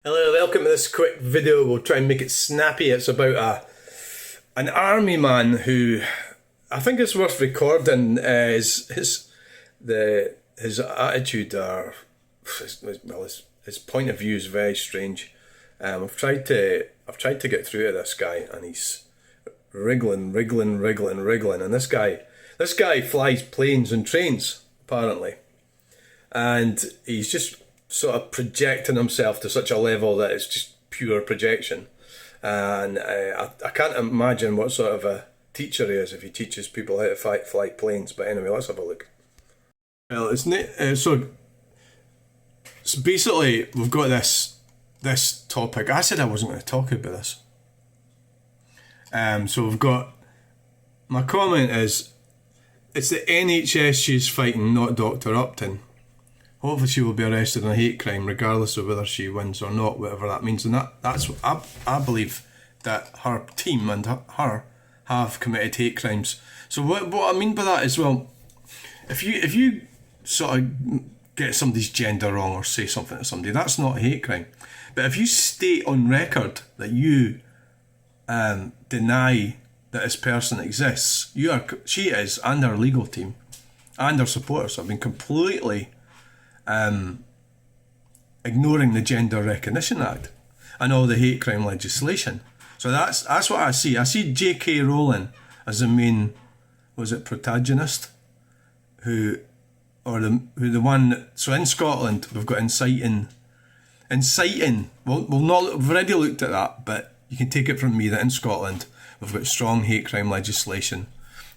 Hello, welcome to this quick video. We'll try and make it snappy. It's about an army man who I think it's worth recording. His attitude or his point of view is very strange. I've tried to get through to this guy, and he's wriggling, and this guy flies planes and trains apparently, and he's just sort of projecting himself to such a level that it's just pure projection. And I can't imagine what sort of a teacher he is if he teaches people how to fly planes. But anyway, let's have a look. Well, so basically we've got this topic. I said I wasn't going to talk about this. So we've got, my comment is, it's the NHS she's fighting, not Dr. Upton. Hopefully she will be arrested on a hate crime regardless of whether she wins or not, whatever that means. And that's I believe that her team and her have committed hate crimes. So what I mean by that is, well, if you sort of get somebody's gender wrong or say something to somebody, that's not a hate crime. But if you state on record that you deny that this person exists, she is, and her legal team and her supporters have been completely ignoring the Gender Recognition Act and all the hate crime legislation. So that's what I see. I see J.K. Rowling as the main, protagonist, who the one. So in Scotland we've got inciting. We've already looked at that, but you can take it from me that in Scotland we've got strong hate crime legislation.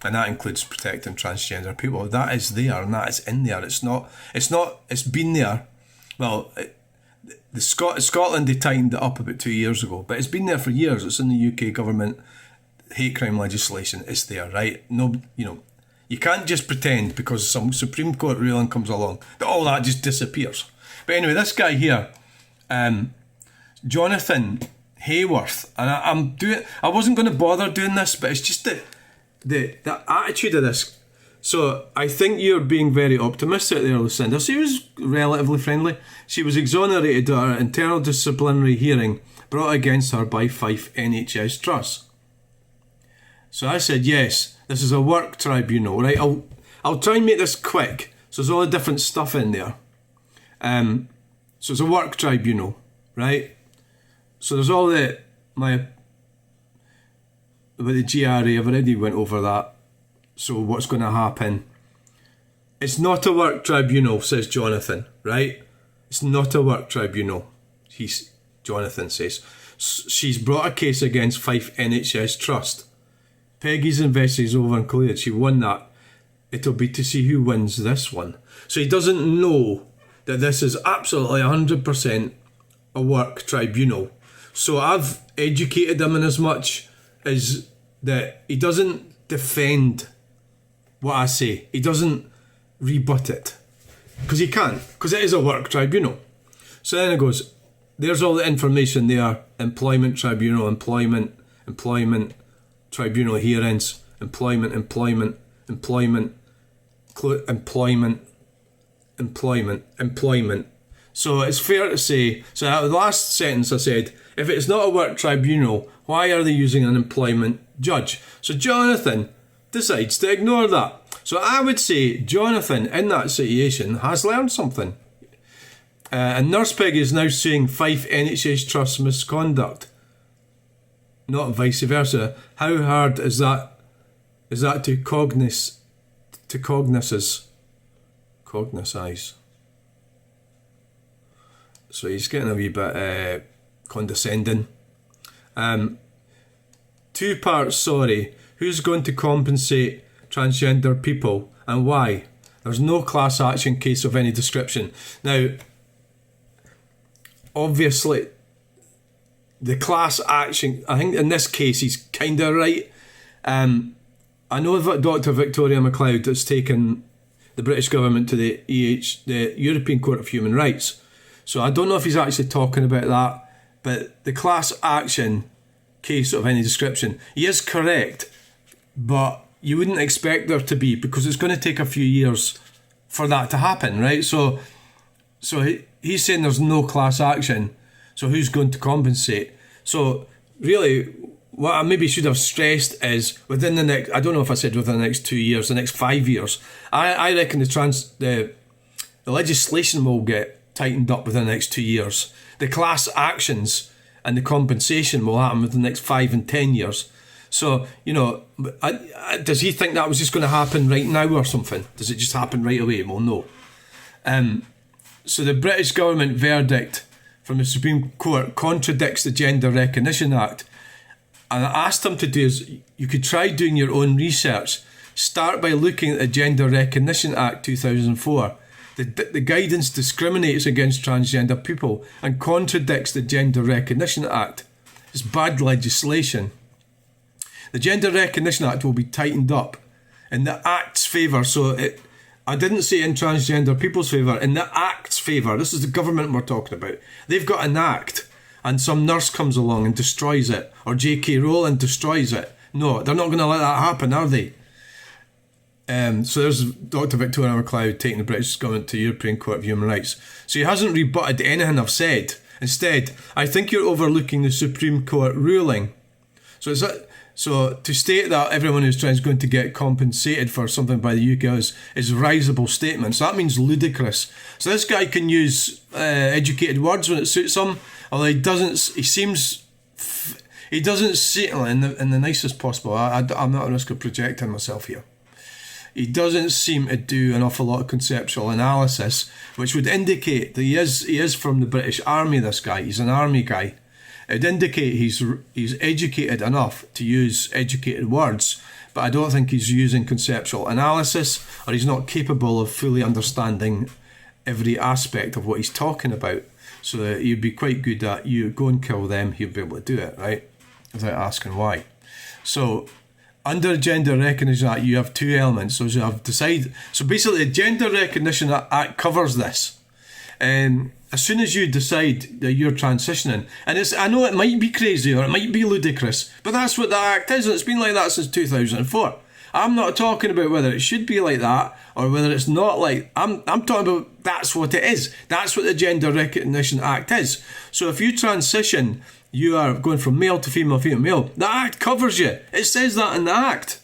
And that includes protecting transgender people. That is there, and that is in there. It's been there. Well, Scotland, they tightened it up about 2 years ago, but it's been there for years. It's in the UK government hate crime legislation. It's there, right? No, you can't just pretend because some Supreme Court ruling comes along that all that just disappears. But anyway, this guy here, Jonathan Hayworth, and I wasn't going to bother doing this, but it's just the attitude of this. So I think you're being very optimistic there, Lucinda. She was relatively friendly. She was exonerated at her internal disciplinary hearing brought against her by Fife NHS Trust. So I said, yes, this is a work tribunal, right? I'll try and make this quick. So there's all the different stuff in there. So it's a work tribunal, right? So there's all about the GRA, I've already went over that. So what's going to happen? It's not a work tribunal, says Jonathan, right? It's not a work tribunal, Jonathan says. She's brought a case against Fife NHS Trust. Peggy's investigation is over and cleared. She won that. It'll be to see who wins this one. So he doesn't know that this is absolutely 100% a work tribunal. So I've educated him in as much is that he doesn't defend what I say. He doesn't rebut it. Because he can't. Because it is a work tribunal. So then it goes, there's all the information there. Employment tribunal, employment tribunal hearings, employment. So it's fair to say, so out of the last sentence I said, if it's not a work tribunal, why are they using an employment judge? So Jonathan decides to ignore that. So I would say Jonathan, in that situation, has learned something. And Nurse Peggy is now suing Fife NHS Trust misconduct, not vice versa. How hard is that to cognise? So he's getting a wee bit condescending. 2 parts, sorry. Who's going to compensate transgender people and why? There's no class action case of any description. Now, obviously, the class action, I think in this case he's kind of right. I know that Dr. Victoria MacLeod has taken the British government to the European Court of Human Rights. So I don't know if he's actually talking about that, but the class action case of any description, he is correct, but you wouldn't expect there to be, because it's going to take a few years for that to happen, right? So he's saying there's no class action. So who's going to compensate? So really, what I maybe should have stressed is within the next, I don't know if I said within the next 2 years, the next 5 years, I reckon the legislation will get tightened up within the next 2 years. The class actions and the compensation will happen within the next 5 and 10 years. So, does he think that was just going to happen right now or something? Does it just happen right away? Well, no. So the British government verdict from the Supreme Court contradicts the Gender Recognition Act. And I asked him to do is, you could try doing your own research. Start by looking at the Gender Recognition Act 2004. The guidance discriminates against transgender people and contradicts the Gender Recognition Act. It's bad legislation. The Gender Recognition Act will be tightened up in the Act's favour. I didn't say in transgender people's favour, in the Act's favour. This is the government we're talking about. They've got an Act and some nurse comes along and destroys it, or J.K. Rowling destroys it. No, they're not going to let that happen, are they? So there's Dr. Victoria MacLeod taking the British government to European Court of Human Rights. So he hasn't rebutted anything I've said. Instead, I think you're overlooking the Supreme Court ruling. So to state that everyone who's trans is going to get compensated for something by the UK is risible statements. That means ludicrous. So this guy can use educated words when it suits him, although he doesn't see in the nicest possible. I'm not at risk of projecting myself here. He doesn't seem to do an awful lot of conceptual analysis, which would indicate that he is from the British Army. This guy, he's an army guy. It'd indicate he's educated enough to use educated words, but I don't think he's using conceptual analysis, or he's not capable of fully understanding every aspect of what he's talking about. So that he'd be quite good at, you go and kill them, he'd be able to do it, right? Without asking why. So under the Gender Recognition Act, you have two elements. So basically, the Gender Recognition Act covers this. As soon as you decide that you're transitioning, and I know it might be crazy or it might be ludicrous, but that's what the Act is, and it's been like that since 2004. I'm not talking about whether it should be like that or whether it's not like. I'm talking about that's what it is. That's what the Gender Recognition Act is. So if you transition, you are going from male to female, female to male. The Act covers you. It says that in the Act,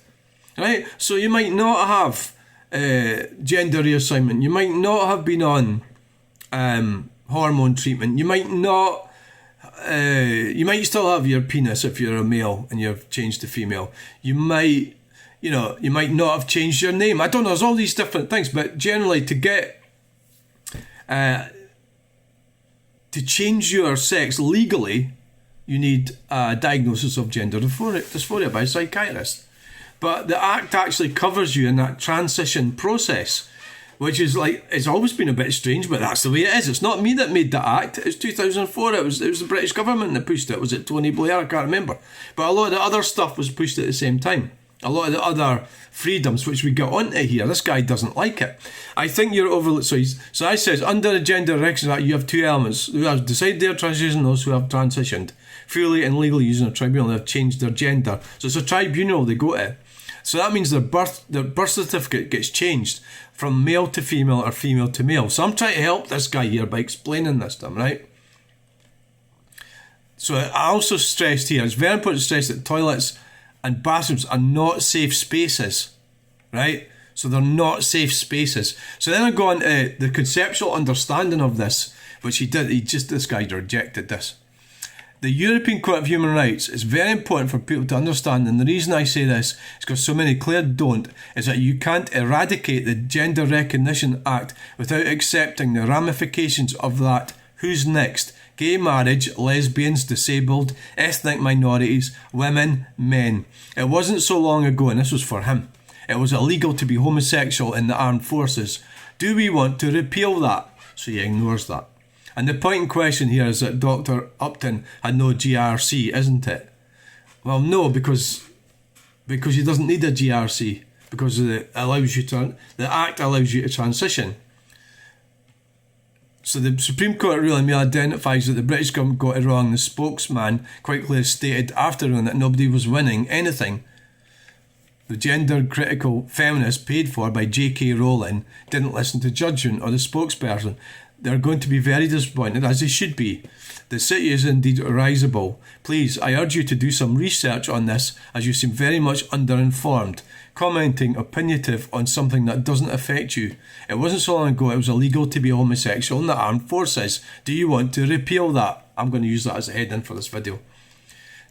right? So you might not have gender reassignment. You might not have been on hormone treatment. You might not. You might still have your penis if you're a male and you've changed to female. You might not have changed your name. I don't know. There's all these different things, but generally, to get to change your sex legally, you need a diagnosis of gender dysphoria by a psychiatrist. But the Act actually covers you in that transition process, which is like, it's always been a bit strange, but that's the way it is. It's not me that made the Act. It was 2004. It was the British government that pushed it. Was it Tony Blair? I can't remember. But a lot of the other stuff was pushed at the same time. A lot of the other freedoms, which we got onto here, this guy doesn't like it. I think you're overlooking. So I says, under the Gender Recognition Act, you have two elements. Who have decided they're transitioning, those who have transitioned fully and legally using a tribunal, they have changed their gender. So it's a tribunal they go to. So that means their birth certificate gets changed from male to female or female to male. So I'm trying to help this guy here by explaining this to him, right? So I also stressed here, it's very important to stress that toilets and bathrooms are not safe spaces, right? So they're not safe spaces. So then I go on to the conceptual understanding of this, which this guy rejected this. The European Court of Human Rights is very important for people to understand, and the reason I say this is because so many clearly don't, is that you can't eradicate the Gender Recognition Act without accepting the ramifications of that. Who's next? Gay marriage, lesbians, disabled, ethnic minorities, women, men. It wasn't so long ago, and this was for him, it was illegal to be homosexual in the armed forces. Do we want to repeal that? So he ignores that. And the point in question here is that Dr. Upton had no GRC, isn't it? Well, no, because he doesn't need a GRC, because the Act allows you to transition. So the Supreme Court ruling identifies that the British government got it wrong. The spokesman quite clearly stated after ruling that nobody was winning anything. The gender-critical feminist paid for by J.K. Rowling didn't listen to judgment or the spokesperson. They're going to be very disappointed, as they should be. The city is indeed risible. Please, I urge you to do some research on this, as you seem very much underinformed, commenting opinionative on something that doesn't affect you. It wasn't so long ago it was illegal to be homosexual in the armed forces. Do you want to repeal that? I'm going to use that as a heading for this video.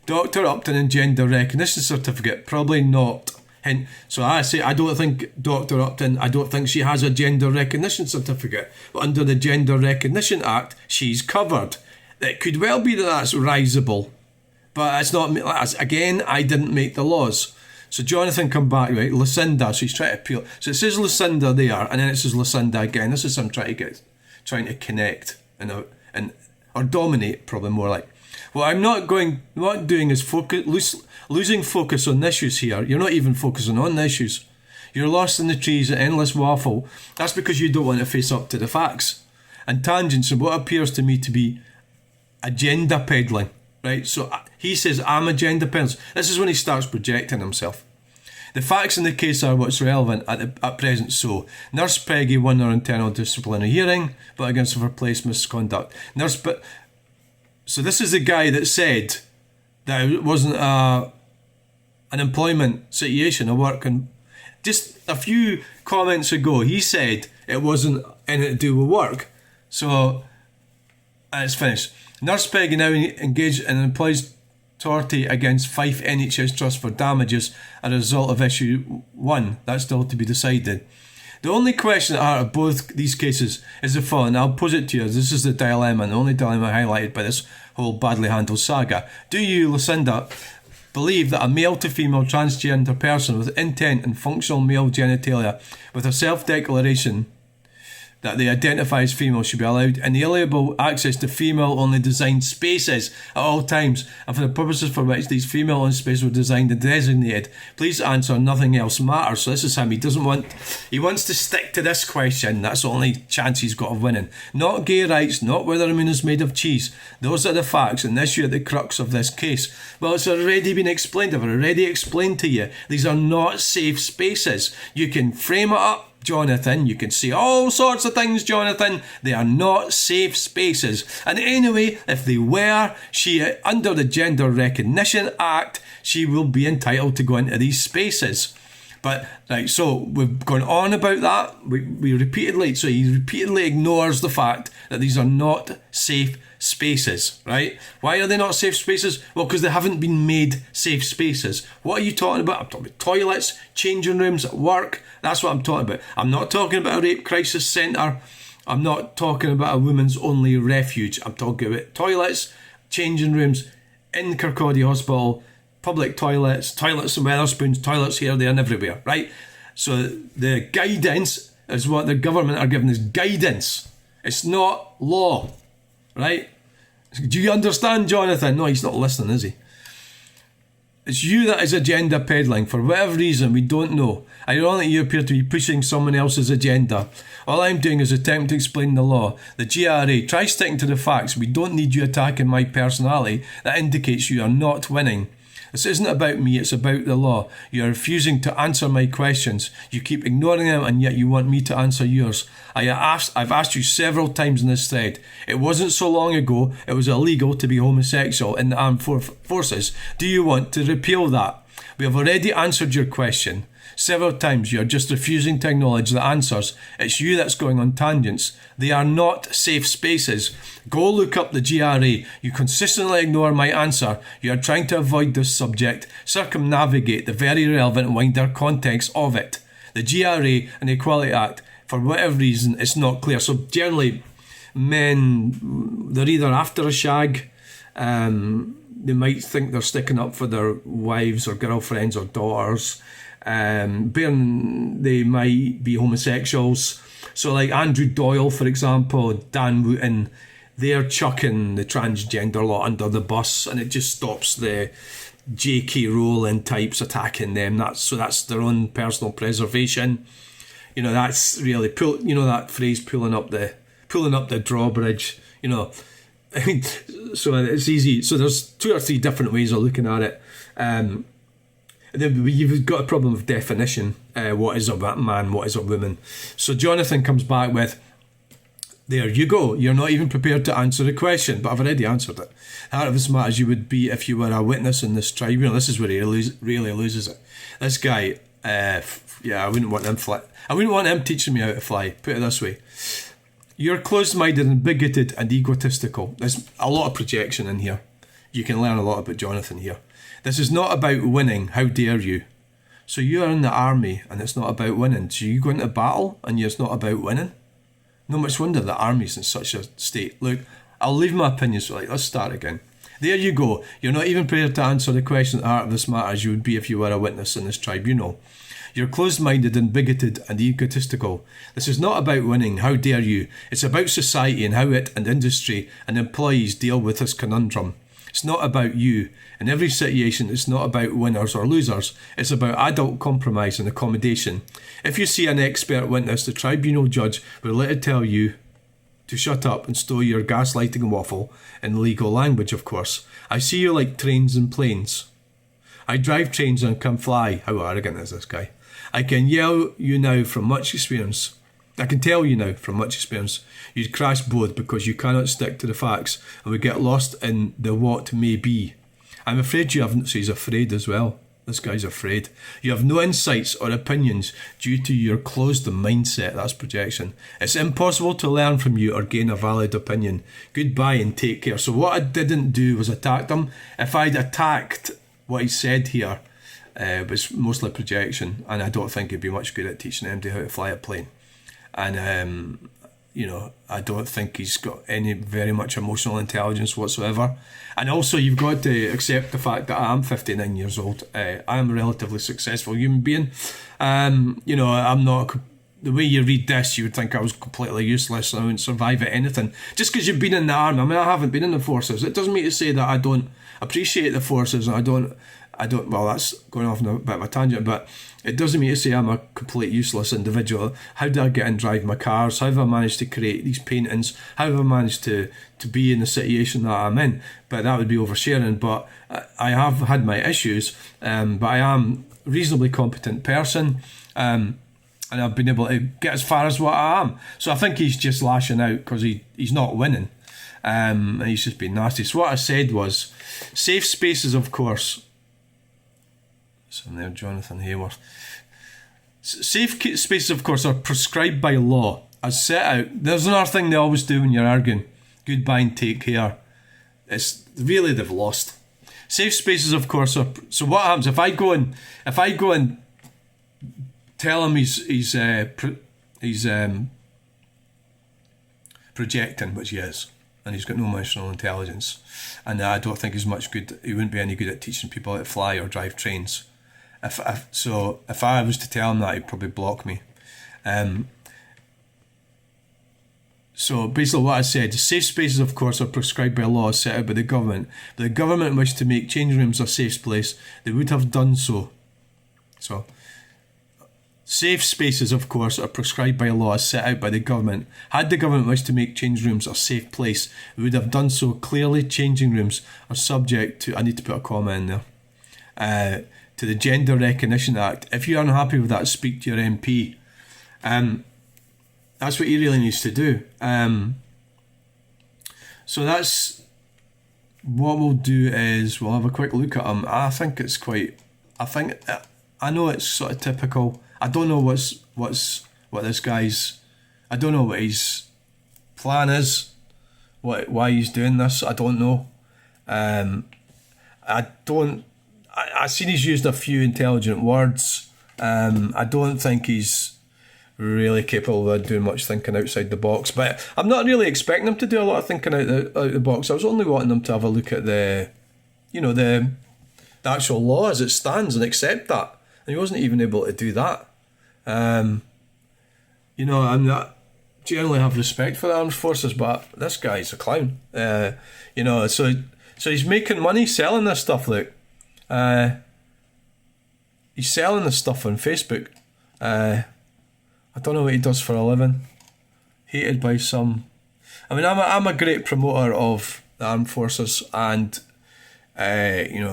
Dr. Upton and gender recognition certificate, probably not. Hint. So I say, I don't think Dr. Upton, I don't think she has a gender recognition certificate. But under the Gender Recognition Act, she's covered. It could well be that that's risible. But it's not, again, I didn't make the laws. So Jonathan come back, right, Lucinda, so he's trying to appeal. So it says Lucinda there, and then it says Lucinda again. This is I'm trying to connect, or dominate, probably more like. What I'm not doing is losing focus on the issues here. You're not even focusing on the issues. You're lost in the trees at endless waffle. That's because you don't want to face up to the facts. And tangents and what appears to me to be agenda peddling. Right? So he says, I'm agenda peddling. This is when he starts projecting himself. The facts in the case are what's relevant at present. So, Nurse Peggy won her internal disciplinary hearing, but against her place misconduct. So this is the guy that said that it wasn't an employment situation, a work. And just a few comments ago, he said it wasn't anything to do with work. So, and it's finished. Nurse Peggy now engaged in an employee's tortie against Fife NHS Trust for damages as a result of issue 1. That's still to be decided. The only question at the heart of both these cases is the following. I'll pose it to you. This is the dilemma, and the only dilemma highlighted by this whole badly handled saga. Do you, Lucinda, believe that a male to female transgender person with intent and functional male genitalia with a self-declaration that they identify as female should be allowed inalienable access to female-only designed spaces at all times, and for the purposes for which these female-only spaces were designed and designated? Please answer. Nothing else matters. So this is him. He wants to stick to this question. That's the only chance he's got of winning. Not gay rights, not whether a moon is made of cheese. Those are the facts, and the issue at the crux of this case. Well, it's already been explained. I've already explained to you. These are not safe spaces. You can frame it up, Jonathan, you can say all sorts of things, Jonathan. They are not safe spaces. And anyway, if they were, under the Gender Recognition Act, she will be entitled to go into these spaces. But, right, so we've gone on about that. We repeatedly, so he repeatedly ignores the fact that these are not safe spaces, right? Why are they not safe spaces? Well, because they haven't been made safe spaces. What are you talking about? I'm talking about toilets, changing rooms at work. That's what I'm talking about. I'm not talking about a rape crisis centre. I'm not talking about a women's only refuge. I'm talking about toilets, changing rooms in Kirkcaldy Hospital, public toilets and Wetherspoons, toilets here, there and everywhere, right? So the guidance is what the government are giving us guidance. It's not law, right? Do you understand, Jonathan? No, he's not listening, is he? It's you that is agenda peddling. For whatever reason, we don't know. Ironically, you appear to be pushing someone else's agenda. All I'm doing is attempt to explain the law. The GRA, try sticking to the facts. We don't need you attacking my personality. That indicates you are not winning. This isn't about me, it's about the law. You are refusing to answer my questions. You keep ignoring them, and yet you want me to answer yours. I've asked you several times in this thread. It wasn't so long ago it was illegal to be homosexual in the armed forces. Do you want to repeal that? We have already answered your question several times. You're just refusing to acknowledge the answers. It's you that's going on tangents. They are not safe spaces. Go look up the GRA. You consistently ignore my answer. You are trying to avoid this subject, circumnavigate the very relevant wider context of it. The GRA and the Equality Act, for whatever reason, it's not clear. So generally, men, they're either after a shag, they might think they're sticking up for their wives or girlfriends or daughters. They might be homosexuals. So like Andrew Doyle, for example, Dan Wooten, they're chucking the transgender law under the bus, and it just stops the J.K. Rowling types attacking them. That's their own personal preservation. You know, that's really that phrase, pulling up the drawbridge. You know, I mean, so it's easy. So there's 2 or 3 different ways of looking at it. And then you've got a problem of definition. What is a man? What is a woman? So Jonathan comes back with, There you go. You're not even prepared to answer the question, but I've already answered it. The heart of this matter as you would be if you were a witness in this tribunal. This is where he really loses it. This guy, I wouldn't want him I wouldn't want him teaching me how to fly. Put it this way. You're closed-minded and bigoted and egotistical. There's a lot of projection in here. You can learn a lot about Jonathan here. This is not about winning. How dare you? So you are in the army and it's not about winning. So you go into battle and it's not about winning? No much wonder the army's in such a state. Look, I'll leave my opinions. Let's start again. There you go. You're not even prepared to answer the question at the heart of this matter as you would be if you were a witness in this tribunal. You're closed-minded and bigoted and egotistical. This is not about winning. How dare you? It's about society and how it and industry and employees deal with this conundrum. It's not about you. In every situation, it's not about winners or losers. It's about adult compromise and accommodation. If you see an expert witness, the tribunal judge will later tell you to shut up and stow your gaslighting waffle in legal language, of course. I see you like trains and planes. I drive trains and can fly. How arrogant is this guy? I can tell you now from much experience, you'd crash both because you cannot stick to the facts and would get lost in the what may be. I'm afraid you haven't, so he's afraid as well. This guy's afraid. You have no insights or opinions due to your closed mindset. That's projection. It's impossible to learn from you or gain a valid opinion. Goodbye and take care. So what I didn't do was attack him. If I'd attacked what he said here, it was mostly projection, and I don't think he'd be much good at teaching MD how to fly a plane. And I don't think he's got any very much emotional intelligence whatsoever. And also, you've got to accept the fact that I am 59 years old. I am a relatively successful human being. I'm not. The way you read this, you would think I was completely useless and I wouldn't survive at anything. Just because you've been in the army. I mean, I haven't been in the forces. It doesn't mean to say that I don't appreciate the forces and I don't. Well, that's going off on a bit of a tangent, but it doesn't mean to say I'm a complete useless individual. How did I get and drive my cars? How have I managed to create these paintings? How have I managed to be in the situation that I'm in? But that would be oversharing. But I have had my issues, but I am a reasonably competent person, and I've been able to get as far as what I am. So I think he's just lashing out because he's not winning, and he's just being nasty. So what I said was, safe spaces, of course. So there, Jonathan Hayworth. Safe spaces, of course, are prescribed by law as set out. There's another thing they always do when you're arguing. Goodbye and take care. It's really, they've lost. Safe spaces, of course, are. So what happens if I go and tell him he's projecting, which he is, and he's got no emotional intelligence, and I don't think he's much good. He wouldn't be any good at teaching people how to fly or drive trains. If I was to tell him that, he'd probably block me. So basically what I said, safe spaces, of course, are prescribed by law set out by the government. If the government wished to make changing rooms a safe place, they would have done so. So, safe spaces, of course, are prescribed by law set out by the government. Had the government wished to make changing rooms a safe place, they would have done so. Clearly, changing rooms are subject to, I need to put a comma in there, to the Gender Recognition Act. If you're unhappy with that, speak to your MP. That's what he really needs to do. So that's what we'll do is we'll have a quick look at him. I know it's sort of typical. I don't know what this guy's. I don't know what his plan is. Why he's doing this. I don't know. I've seen he's used a few intelligent words. I don't think he's really capable of doing much thinking outside the box, but I'm not really expecting him to do a lot of thinking out the box. I was only wanting him to have a look at the actual law as it stands and accept that, and he wasn't even able to do that. I'm not generally have respect for the armed forces, but this guy's a clown. So he's making money selling this stuff. Look, he's selling this stuff on Facebook. I don't know what he does for a living. Hated by some. I mean, I'm a great promoter of the armed forces and, the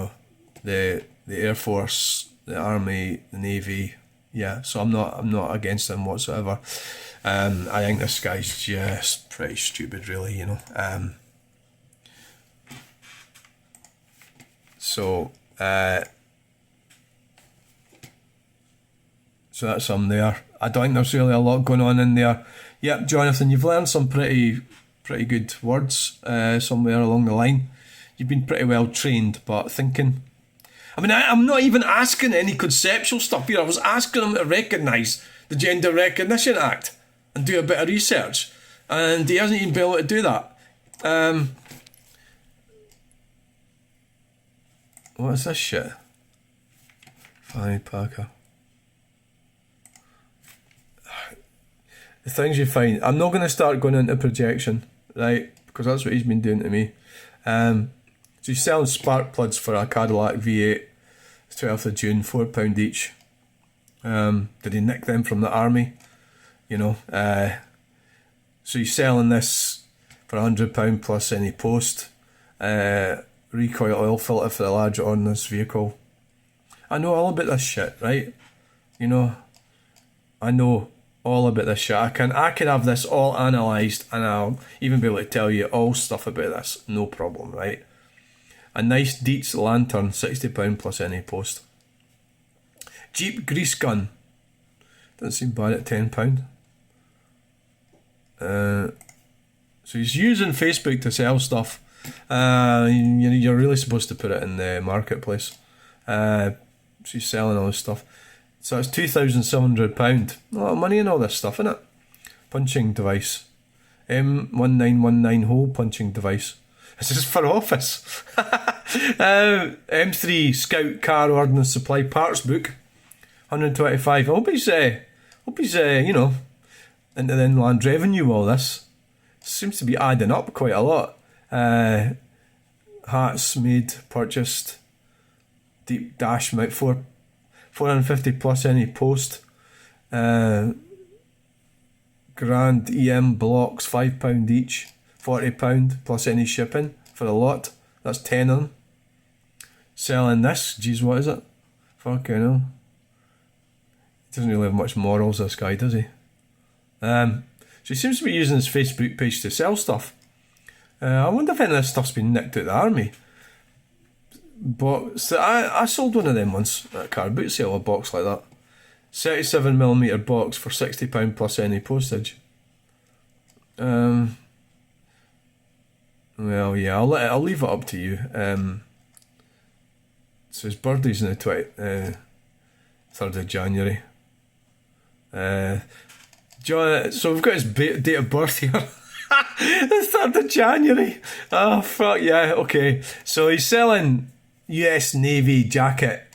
Air Force, the Army, the Navy, Yeah, so I'm not against him whatsoever. I think this guy's just pretty stupid, really, you know. So that's him there. I don't think there's really a lot going on in there. Yep, Jonathan, you've learned some pretty good words somewhere along the line. You've been pretty well trained, but thinking... I mean, I'm not even asking any conceptual stuff here. I was asking him to recognise the Gender Recognition Act and do a bit of research. And he hasn't even been able to do that. What is this shit? Fanny Packer. The things you find. I'm not going to start going into projection, right? Because that's what he's been doing to me. So he's selling spark plugs for a Cadillac V8. 12th of June, £4 each. Did he nick them from the army? You know. So he's selling this for £100 plus any post. Recoil oil filter for the large ordnance vehicle. I know all about this shit, right? You know. I know all about this shit. I can have this all analysed, and I'll even be able to tell you all stuff about this. No problem, right? A nice Dietz lantern, £60 plus any post. Jeep grease gun. Doesn't seem bad at £10. So he's using Facebook to sell stuff. You're really supposed to put it in the marketplace. So he's selling all this stuff. So it's £2,700. A lot of money in all this stuff, isn't it? Punching device. M1919 hole punching device. This is for office. M3 Scout Car Ordnance Supply Parts Book, £125. I hope he's you know, into the inland revenue. All this seems to be adding up quite a lot. Hats made, purchased. Deep dash mount, 450 plus any post. Grand EM blocks, £5 each. £40 plus any shipping for a lot. That's 10 of them. Selling this, geez, what is it? Fucking hell. He doesn't really have much morals, this guy, does he? So he seems to be using his Facebook page to sell stuff. I wonder if any of this stuff's been nicked out of the army. But so I sold one of them once at a car boot sale, a box like that. 37mm box for £60 plus any postage. Well, yeah, I'll leave it up to you. So his birthday's on the 3rd of January. So we've got his date of birth here. The 3rd of January. Oh, fuck yeah, okay. So he's selling US Navy jacket.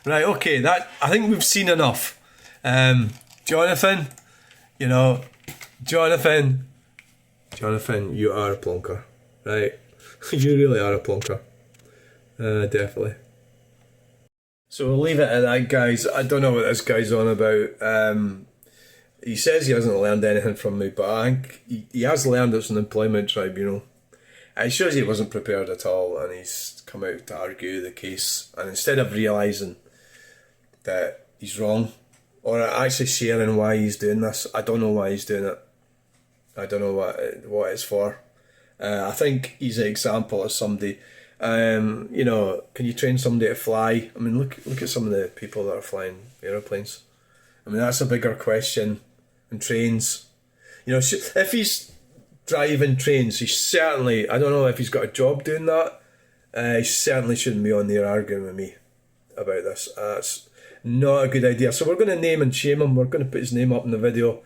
Right, okay, that I think we've seen enough. Jonathan, you know, Jonathan, you are a plonker. Right, you really are a plonker. Definitely. So we'll leave it at that, guys. I don't know what this guy's on about. He says he hasn't learned anything from me, but I think he has learned it's an employment tribunal. It shows he wasn't prepared at all, and he's come out to argue the case. And instead of realising that he's wrong, or actually sharing why he's doing this, I don't know why he's doing it. I don't know what it's for. I think he's an example of somebody. You know, can you train somebody to fly? I mean, look at some of the people that are flying aeroplanes. I mean, that's a bigger question. And trains, you know, if he's driving trains, he's certainly, I don't know if he's got a job doing that. He certainly shouldn't be on there arguing with me about this. That's not a good idea. So we're going to name and shame him. We're going to put his name up in the video.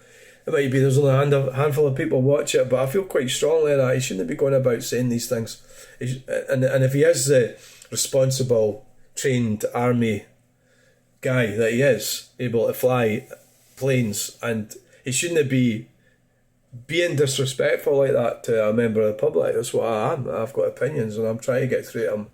It might be there's only a handful of people watch it, but I feel quite strongly that he shouldn't be going about saying these things. And if he is the responsible, trained army guy that he is, able to fly planes, and he shouldn't be being disrespectful like that to a member of the public. That's what I am. I've got opinions and I'm trying to get through to him.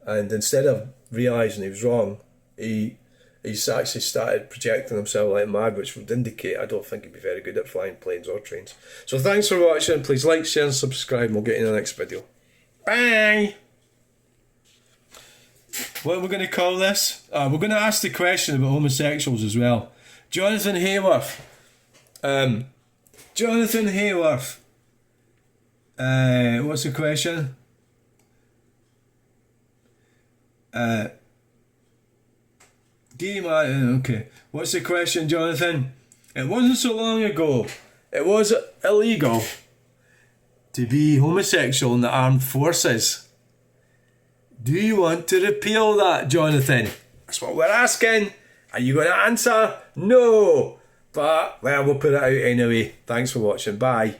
And instead of realising he was wrong, he's actually started projecting himself like mad, which would indicate I don't think he'd be very good at flying planes or trains. So thanks for watching. Please like, share and subscribe, and we'll get you in the next video. Bye! What are we going to call this? We're going to ask the question about homosexuals as well. Jonathan Hayworth. Jonathan Hayworth. What's the question? Okay. What's the question, Jonathan? It wasn't so long ago. It was illegal to be homosexual in the armed forces. Do you want to repeal that, Jonathan? That's what we're asking. Are you going to answer? No. But, well, we'll put it out anyway. Thanks for watching. Bye.